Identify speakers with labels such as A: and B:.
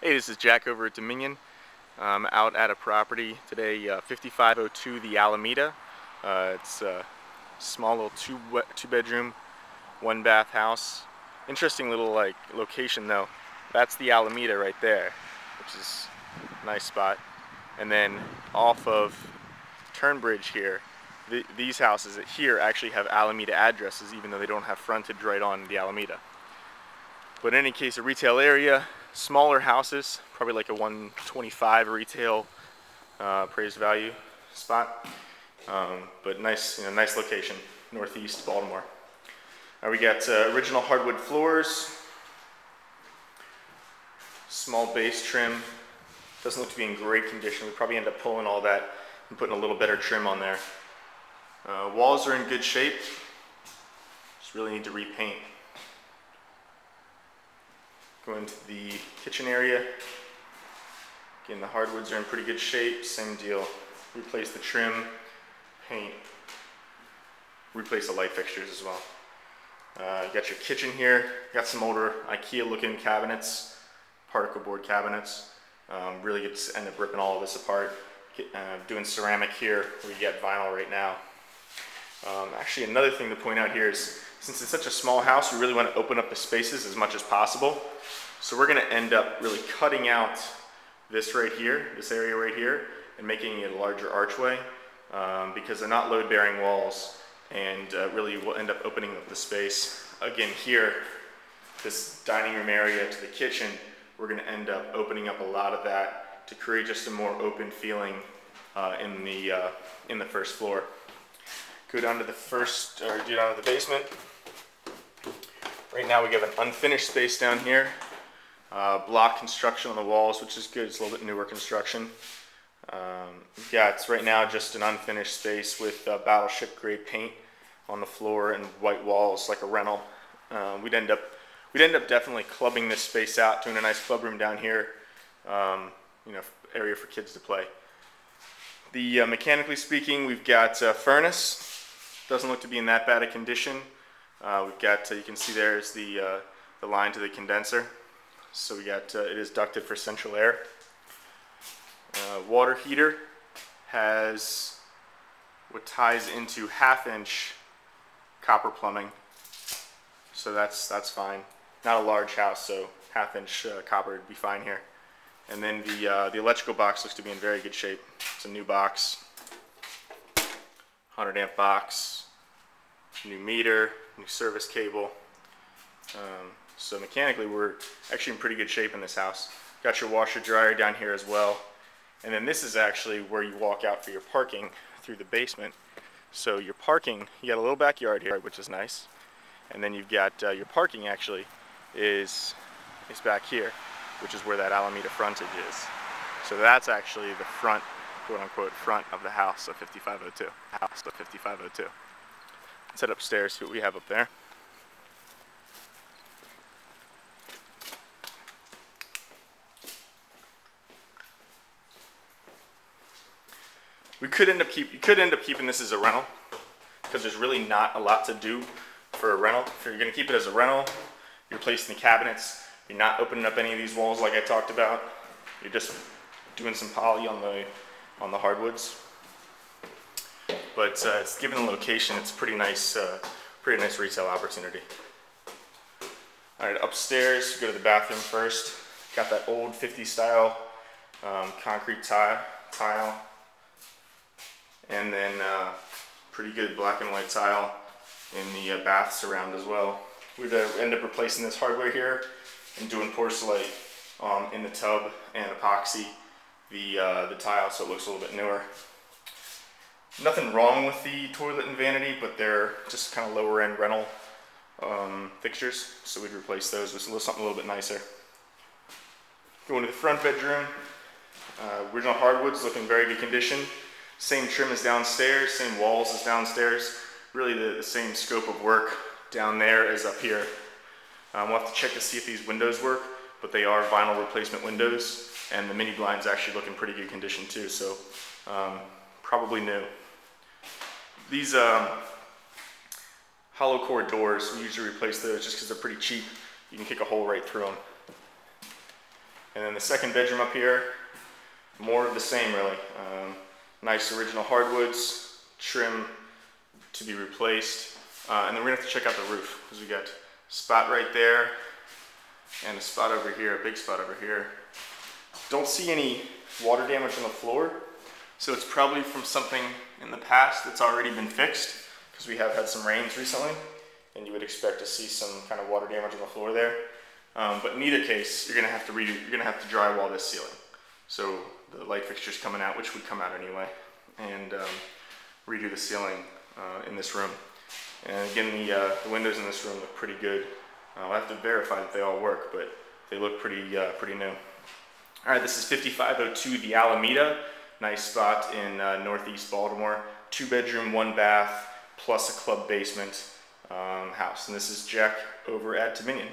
A: Hey, this is Jack over at Dominion. I'm out at a property today, 5502 the Alameda. It's a small little two-bedroom, one-bath house. Interesting little location though. That's the Alameda right there, which is a nice spot. And then off of Turnbridge here, these houses here actually have Alameda addresses, even though they don't have frontage right on the Alameda. But in any case, a retail area, smaller houses, probably like a 125 retail appraised value spot, but nice, nice location, northeast Baltimore. We got original hardwood floors, small base trim. Doesn't look to be in great condition. We probably end up pulling all that and putting a little better trim on there. Walls are in good shape. Just really need to repaint. Go into the kitchen area. Again, the hardwoods are in pretty good shape. Same deal. Replace the trim, paint, replace the light fixtures as well. You got your kitchen here. Got some older IKEA looking cabinets, particle board cabinets. Really good to end up ripping all of this apart. Doing ceramic here. We get vinyl right now. Actually, another thing to point out here is, since it's such a small house, we really want to open up the spaces as much as possible. So we're going to end up really cutting out this right here, this area right here, and making it a larger archway because they're not load-bearing walls, and really will end up opening up the space. Again, here, this dining room area to the kitchen, we're going to end up opening up a lot of that to create just a more open feeling in the first floor. Go down to the basement. Right now we have an unfinished space down here. Block construction on the walls, which is good. It's a little bit newer construction. Yeah, it's right now just an unfinished space with battleship grade paint on the floor and white walls, like a rental. We'd end up definitely clubbing this space out, doing a nice club room down here. Area for kids to play. The mechanically speaking, we've got a furnace. Doesn't look to be in that bad a condition. We've got, you can see there's the line to the condenser. So we got, it is ducted for central air. Water heater has what ties into 1/2-inch copper plumbing. So that's fine. Not a large house, so 1/2-inch copper would be fine here. And then the electrical box looks to be in very good shape. It's a new box, 100 amp box, new meter, new service cable. So mechanically we're actually in pretty good shape in this house. Got your washer dryer down here as well. And then this is actually where you walk out for your parking through the basement. So your parking, you got a little backyard here, which is nice. And then you've got your parking actually is back here, which is where that Alameda frontage is. So that's actually the front, quote unquote, front of the house of 5502. Let's head upstairs, see what we have up there. You could end up keeping this as a rental, because there's really not a lot to do for a rental. If you're going to keep it as a rental, you're replacing the cabinets. You're not opening up any of these walls like I talked about. You're just doing some poly on the hardwoods. But it's given the location, it's pretty nice retail opportunity. All right, upstairs, go to the bathroom first. Got that old 50s style concrete tile, and then pretty good black and white tile in the bath surround as well. We'd end up replacing this hardware here and doing porcelain in the tub and epoxy the tile, so it looks a little bit newer. Nothing wrong with the toilet and vanity, but they're just kind of lower end rental fixtures, so we'd replace those with something a little bit nicer. Going to the front bedroom, original hardwoods, look in very good condition. Same trim as downstairs, same walls as downstairs. Really the same scope of work down there as up here. We'll have to check to see if these windows work, but they are vinyl replacement windows, and the mini blind's actually look in pretty good condition too, so probably new. These hollow core doors, we usually replace those just because they're pretty cheap. You can kick a hole right through them. And then the second bedroom up here, more of the same really. Nice original hardwoods, trim to be replaced. And then we're gonna have to check out the roof because we got a spot right there and a spot over here, a big spot over here. Don't see any water damage on the floor, so it's probably from something in the past that's already been fixed because we have had some rains recently and you would expect to see some kind of water damage on the floor there. But in either case, you're gonna have to drywall this ceiling. So the light fixtures coming out, which would come out anyway, and redo the ceiling in this room. And again, the windows in this room look pretty good. I'll have to verify that they all work, but they look pretty new. All right, this is 5502 the Alameda. Nice spot in northeast Baltimore. 2-bedroom, 1-bath, plus a club basement house. And this is Jack over at Dominion.